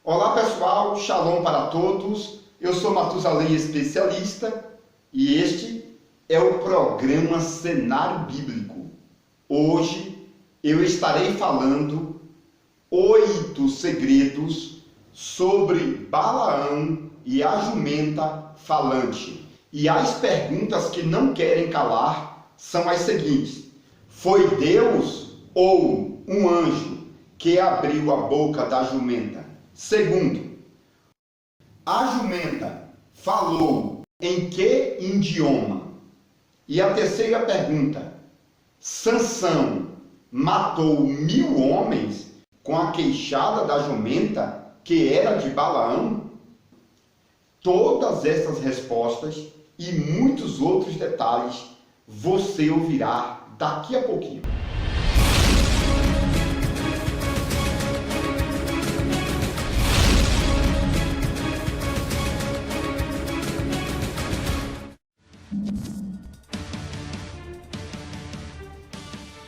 Olá pessoal, Shalom para todos, eu sou Matusalém Especialista e este é o programa Cenário Bíblico. Hoje eu estarei falando 8 segredos sobre Balaão e a jumenta falante. E as perguntas que não querem calar são as seguintes: foi Deus ou um anjo que abriu a boca da jumenta? Segundo, a jumenta falou em que idioma? E a terceira pergunta: Sansão matou 1000 homens com a queixada da jumenta que era de Balaão? Todas essas respostas e muitos outros detalhes você ouvirá daqui a pouquinho.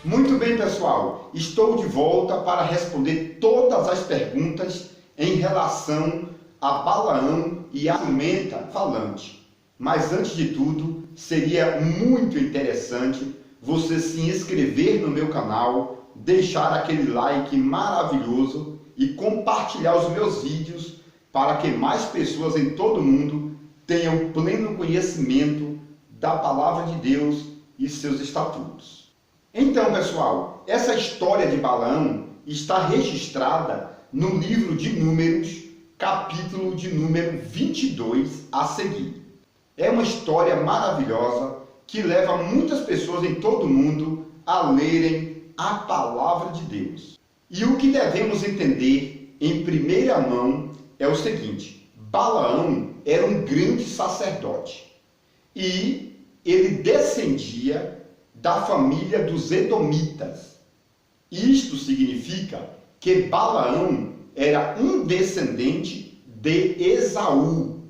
Muito bem, pessoal, estou de volta para responder todas as perguntas em relação a Balaão e a jumenta falante. Mas antes de tudo, seria muito interessante você se inscrever no meu canal, deixar aquele like maravilhoso e compartilhar os meus vídeos para que mais pessoas em todo o mundo tenham pleno conhecimento da Palavra de Deus e seus estatutos. Então, pessoal, essa história de Balaão está registrada no livro de Números, capítulo de número 22 a seguir. É uma história maravilhosa que leva muitas pessoas em todo o mundo a lerem a palavra de Deus. E o que devemos entender em primeira mão é o seguinte: Balaão era um grande sacerdote e ele descendia da família dos Edomitas. Isto significa que Balaão era um descendente de Esaú.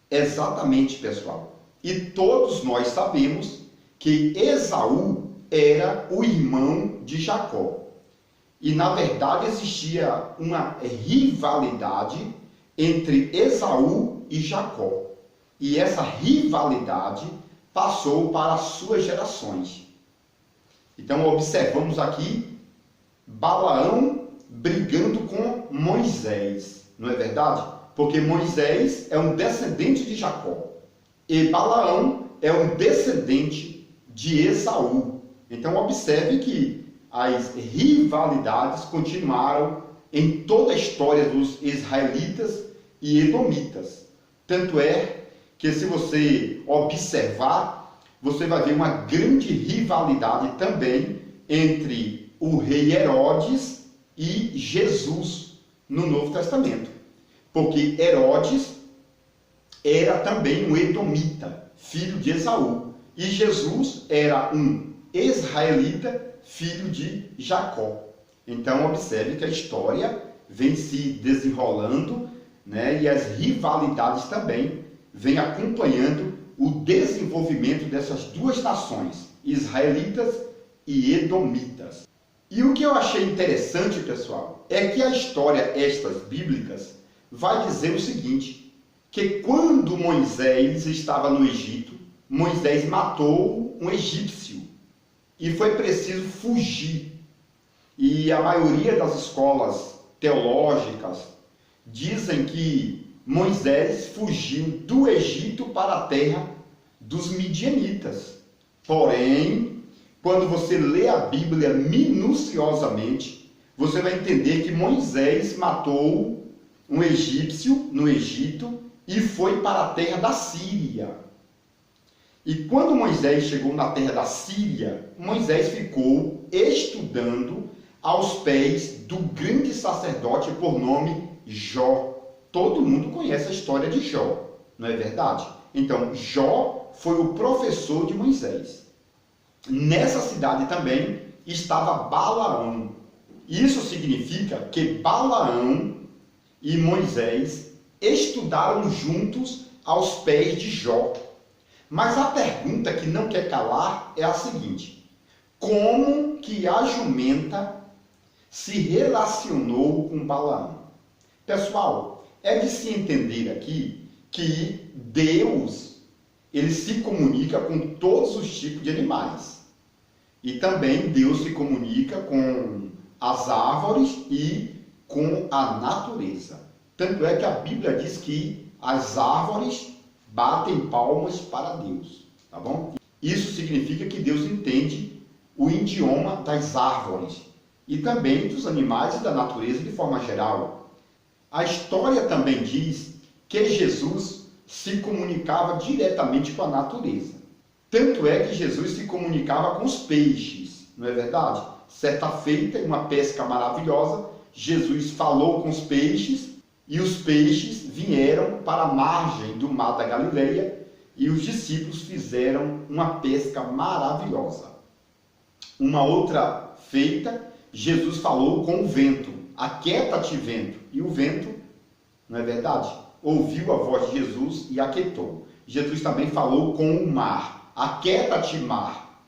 Exatamente, pessoal. E todos nós sabemos que Esaú era o irmão de Jacó. E na verdade existia uma rivalidade entre Esaú e Jacó. E essa rivalidade passou para as suas gerações. Então observamos aqui Balaão brigando com Moisés, não é verdade? Porque Moisés é um descendente de Jacó e Balaão é um descendente de Esaú. Então observe que as rivalidades continuaram em toda a história dos israelitas e edomitas. Tanto é que, se você observar, você vai ver uma grande rivalidade também entre o rei Herodes e Jesus no Novo Testamento. Porque Herodes era também um edomita, filho de Esaú. E Jesus era um israelita, filho de Jacó. Então observe que a história vem se desenrolando, né? E as rivalidades também vêm acompanhando o desenvolvimento dessas duas nações, israelitas e edomitas. E o que eu achei interessante, pessoal, é que a história estas bíblicas vai dizer o seguinte: que quando Moisés estava no Egito, Moisés matou um egípcio e foi preciso fugir. E a maioria das escolas teológicas dizem que Moisés fugiu do Egito para a terra dos midianitas. Porém, quando você lê a Bíblia minuciosamente, você vai entender que Moisés matou um egípcio no Egito e foi para a terra da Síria. E quando Moisés chegou na terra da Síria, Moisés ficou estudando aos pés do grande sacerdote por nome Jó. Todo mundo conhece a história de Jó, não é verdade? Então, Jó foi o professor de Moisés. Nessa cidade também estava Balaão. Isso significa que Balaão e Moisés estudaram juntos aos pés de Jó. Mas a pergunta que não quer calar é a seguinte: como que a jumenta se relacionou com Balaão? Pessoal, é de se entender aqui que Deus, ele se comunica com todos os tipos de animais. E também Deus se comunica com as árvores e com a natureza. Tanto é que a Bíblia diz que as árvores batem palmas para Deus, tá bom? Isso significa que Deus entende o idioma das árvores e também dos animais e da natureza de forma geral. A história também diz que Jesus se comunicava diretamente com a natureza. Tanto é que Jesus se comunicava com os peixes, não é verdade? Certa feita, em uma pesca maravilhosa, Jesus falou com os peixes e os peixes vieram para a margem do mar da Galileia e os discípulos fizeram uma pesca maravilhosa. Uma outra feita, Jesus falou com o vento: aquieta-te, vento. E o vento, não é verdade? Ouviu a voz de Jesus e aquietou. Jesus também falou com o mar: aquieta-te, mar.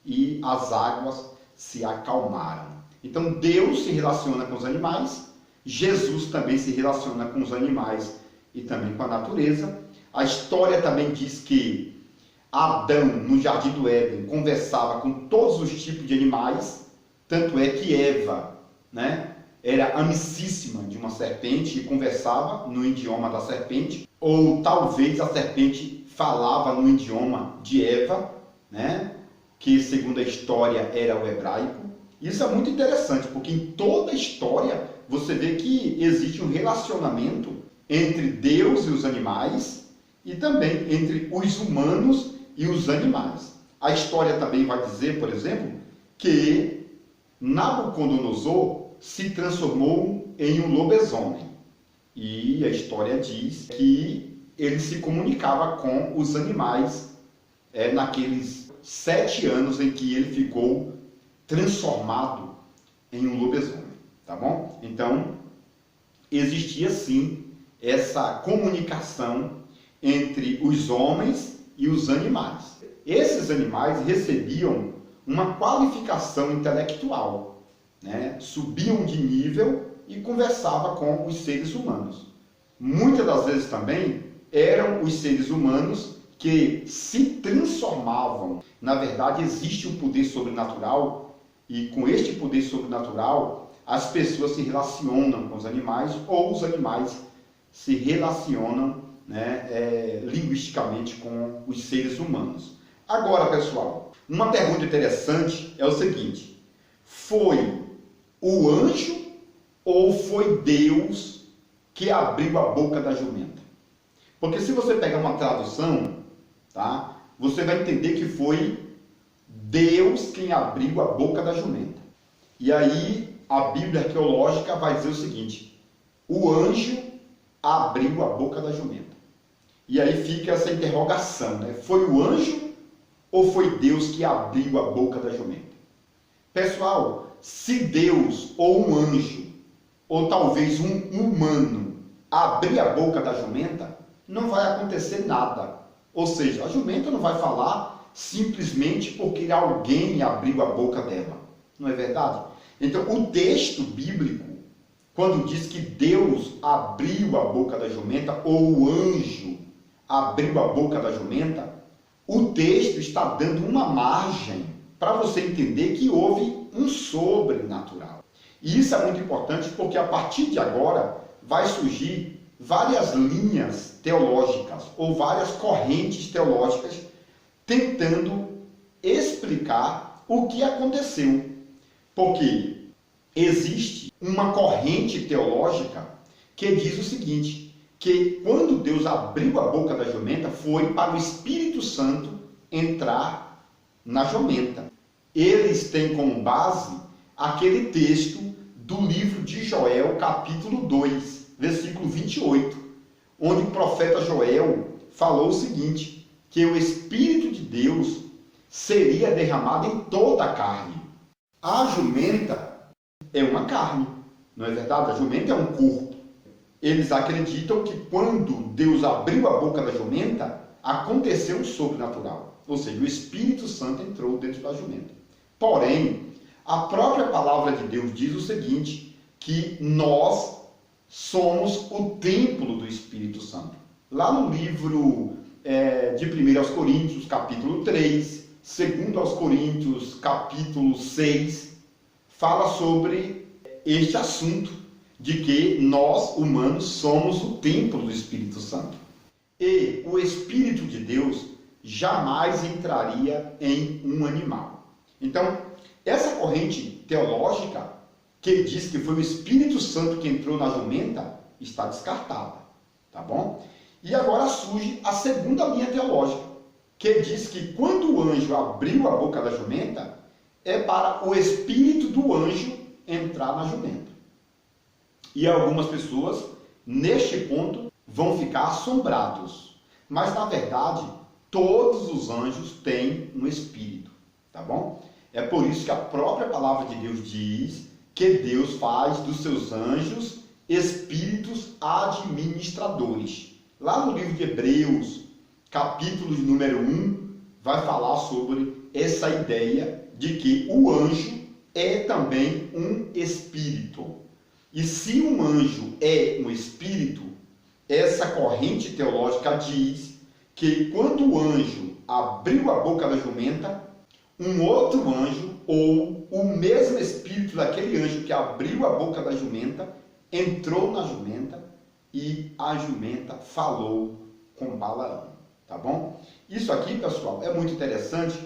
E as águas se acalmaram. Então Deus se relaciona com os animais, Jesus também se relaciona com os animais e também com a natureza. A história também diz que Adão, no jardim do Éden, conversava com todos os tipos de animais, tanto é que Eva, era amicíssima de uma serpente e conversava no idioma da serpente, ou talvez a serpente falava no idioma de Eva, que segundo a história era o hebraico. Isso é muito interessante, porque em toda a história você vê que existe um relacionamento entre Deus e os animais e também entre os humanos e os animais. A história também vai dizer, por exemplo, que Nabucodonosor se transformou em um lobisomem. E a história diz que ele se comunicava com os animais naqueles 7 anos em que ele ficou transformado em um lobisomem, tá bom? Então, existia sim essa comunicação entre os homens e os animais. Esses animais recebiam uma qualificação intelectual, subiam de nível e conversavam com os seres humanos. Muitas das vezes também eram os seres humanos que se transformavam. Na verdade, existe um poder sobrenatural e com este poder sobrenatural as pessoas se relacionam com os animais ou os animais se relacionam linguisticamente com os seres humanos. Agora, pessoal, uma pergunta interessante é o seguinte: foi o anjo ou foi Deus que abriu a boca da jumenta? Porque se você pegar uma tradução, você vai entender que foi Deus quem abriu a boca da jumenta. E aí a Bíblia arqueológica vai dizer o seguinte: o anjo abriu a boca da jumenta. E aí fica essa interrogação, foi o anjo ou foi Deus que abriu a boca da jumenta? Pessoal, se Deus ou um anjo, ou talvez um humano, abrir a boca da jumenta, não vai acontecer nada. Ou seja, a jumenta não vai falar simplesmente porque alguém abriu a boca dela. Não é verdade? Então, o texto bíblico, quando diz que Deus abriu a boca da jumenta, ou o anjo abriu a boca da jumenta, o texto está dando uma margem para você entender que houve um sobrenatural. E isso é muito importante porque a partir de agora vai surgir várias linhas teológicas ou várias correntes teológicas tentando explicar o que aconteceu. Porque existe uma corrente teológica que diz o seguinte, que quando Deus abriu a boca da jumenta foi para o Espírito Santo entrar na jumenta. Eles têm como base aquele texto do livro de Joel, capítulo 2, versículo 28, onde o profeta Joel falou o seguinte, que o Espírito de Deus seria derramado em toda a carne. A jumenta é uma carne, não é verdade? A jumenta é um corpo. Eles acreditam que quando Deus abriu a boca da jumenta, aconteceu um sobrenatural. Ou seja, o Espírito Santo entrou dentro da jumenta. Porém, a própria palavra de Deus diz o seguinte, que nós somos o templo do Espírito Santo. Lá no livro de 1 Coríntios, capítulo 3, 2 Coríntios, capítulo 6, fala sobre este assunto de que nós, humanos, somos o templo do Espírito Santo. E o Espírito de Deus jamais entraria em um animal. Então, essa corrente teológica que diz que foi o Espírito Santo que entrou na jumenta está descartada, tá bom? E agora surge a segunda linha teológica, que diz que quando o anjo abriu a boca da jumenta, é para o espírito do anjo entrar na jumenta. E algumas pessoas, neste ponto, vão ficar assombrados. Mas, na verdade, todos os anjos têm um espírito, tá bom? É por isso que a própria palavra de Deus diz que Deus faz dos seus anjos espíritos administradores. Lá no livro de Hebreus, capítulo número 1, vai falar sobre essa ideia de que o anjo é também um espírito. E se um anjo é um espírito, essa corrente teológica diz que quando o anjo abriu a boca da jumenta, um outro anjo, ou o mesmo espírito daquele anjo que abriu a boca da jumenta, entrou na jumenta e a jumenta falou com Balaão, tá bom? Isso aqui, pessoal, é muito interessante,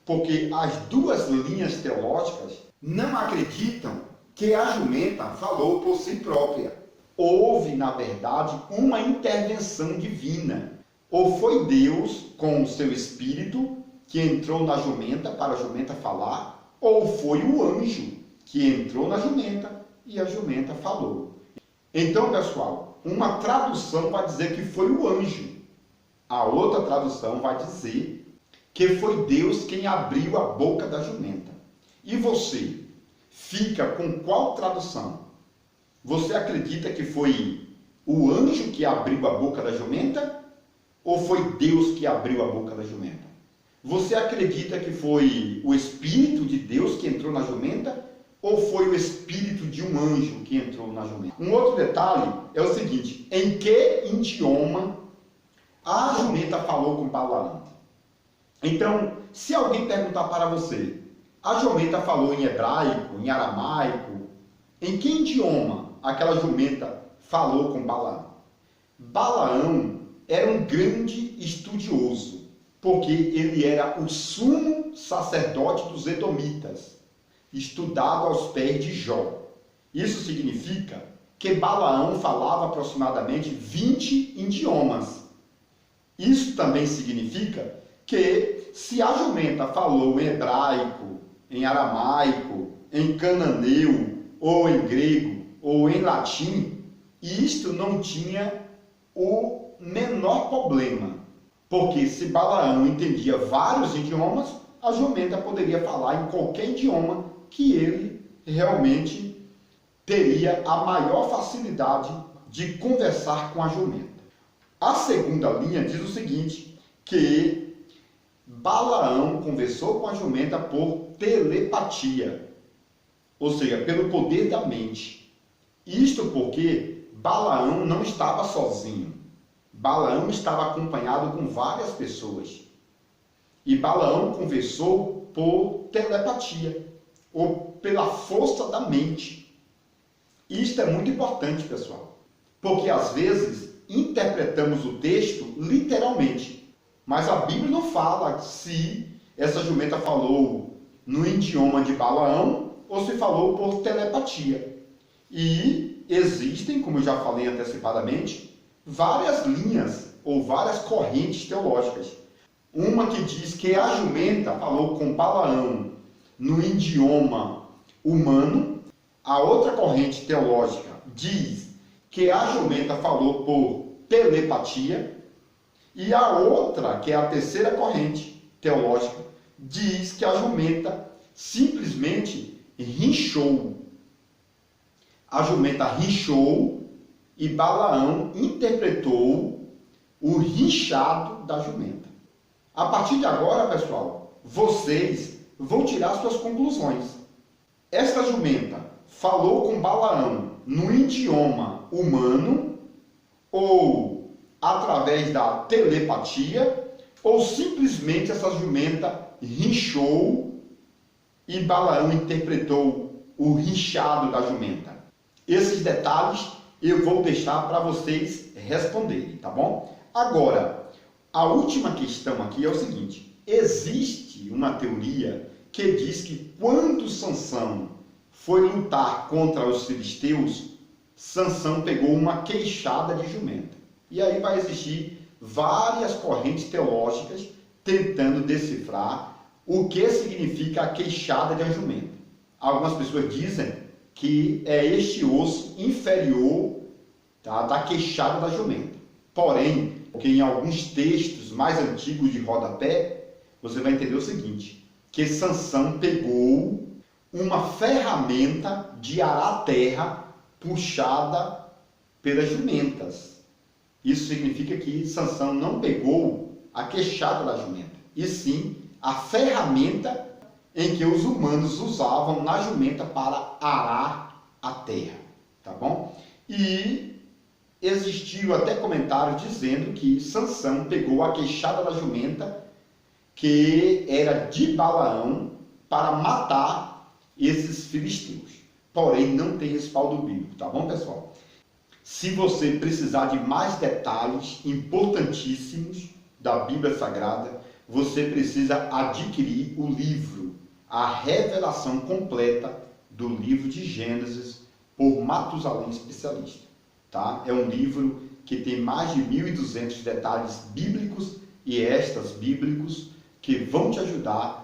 porque as duas linhas teológicas não acreditam que a jumenta falou por si própria. Houve, na verdade, uma intervenção divina. Ou foi Deus, com o seu espírito, que entrou na jumenta para a jumenta falar, ou foi o anjo que entrou na jumenta e a jumenta falou. Então, pessoal, uma tradução vai dizer que foi o anjo. A outra tradução vai dizer que foi Deus quem abriu a boca da jumenta. E você fica com qual tradução? Você acredita que foi o anjo que abriu a boca da jumenta? Ou foi Deus que abriu a boca da jumenta? Você acredita que foi o Espírito de Deus que entrou na jumenta? Ou foi o espírito de um anjo que entrou na jumenta? Um outro detalhe é o seguinte: em que idioma a jumenta falou com Balaão? Então, se alguém perguntar para você, a jumenta falou em hebraico, em aramaico, em que idioma aquela jumenta falou com Balaão? Balaão era um grande estudioso, porque ele era o sumo sacerdote dos edomitas, estudado aos pés de Jó. Isso significa que Balaão falava aproximadamente 20 idiomas. Isso também significa que se a jumenta falou em hebraico, em aramaico, em cananeu, ou em grego, ou em latim, isto não tinha o menor problema. Porque se Balaão entendia vários idiomas, a jumenta poderia falar em qualquer idioma que ele realmente teria a maior facilidade de conversar com a jumenta. A segunda linha diz o seguinte, que Balaão conversou com a jumenta por telepatia, ou seja, pelo poder da mente. Isto porque Balaão não estava sozinho. Balaão estava acompanhado com várias pessoas. E Balaão conversou por telepatia, ou pela força da mente. Isto é muito importante, pessoal, porque às vezes interpretamos o texto literalmente, mas a Bíblia não fala se essa jumenta falou no idioma de Balaão ou se falou por telepatia. E existem, como eu já falei antecipadamente, várias linhas ou várias correntes teológicas. Uma que diz que a jumenta falou com Balaão no idioma humano. A outra corrente teológica diz que a jumenta falou por telepatia. E a outra, que é a terceira corrente teológica, diz que a jumenta simplesmente rinchou. A jumenta rinchou e Balaão interpretou o rinchado da jumenta. A partir de agora, pessoal, vocês vão tirar suas conclusões. Esta jumenta falou com Balaão no idioma humano, ou através da telepatia, ou simplesmente essa jumenta rinchou e Balaão interpretou o rinchado da jumenta. Esses detalhes eu vou deixar para vocês responderem, tá bom? Agora, a última questão aqui é o seguinte: existe uma teoria que diz que quando Sansão foi lutar contra os filisteus, Sansão pegou uma queixada de jumenta. E aí vai existir várias correntes teológicas tentando decifrar o que significa a queixada de uma jumenta. Algumas pessoas dizem que é este osso inferior, tá, da queixada da jumenta. Porém, porque em alguns textos mais antigos de rodapé, você vai entender o seguinte, que Sansão pegou uma ferramenta de arar terra puxada pelas jumentas. Isso significa que Sansão não pegou a queixada da jumenta, e sim a ferramenta em que os humanos usavam na jumenta para arar a terra, tá bom? E existiu até comentários dizendo que Sansão pegou a queixada da jumenta, que era de Balaão, para matar esses filisteus. Porém, não tem respaldo bíblico, tá bom, pessoal? Se você precisar de mais detalhes importantíssimos da Bíblia Sagrada, você precisa adquirir o livro A Revelação Completa do livro de Gênesis, por Matusalém Especialista. Tá? É um livro que tem mais de 1.200 detalhes bíblicos e extras bíblicos que vão te ajudar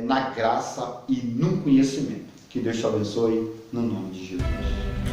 na graça e no conhecimento. Que Deus te abençoe, no nome de Jesus.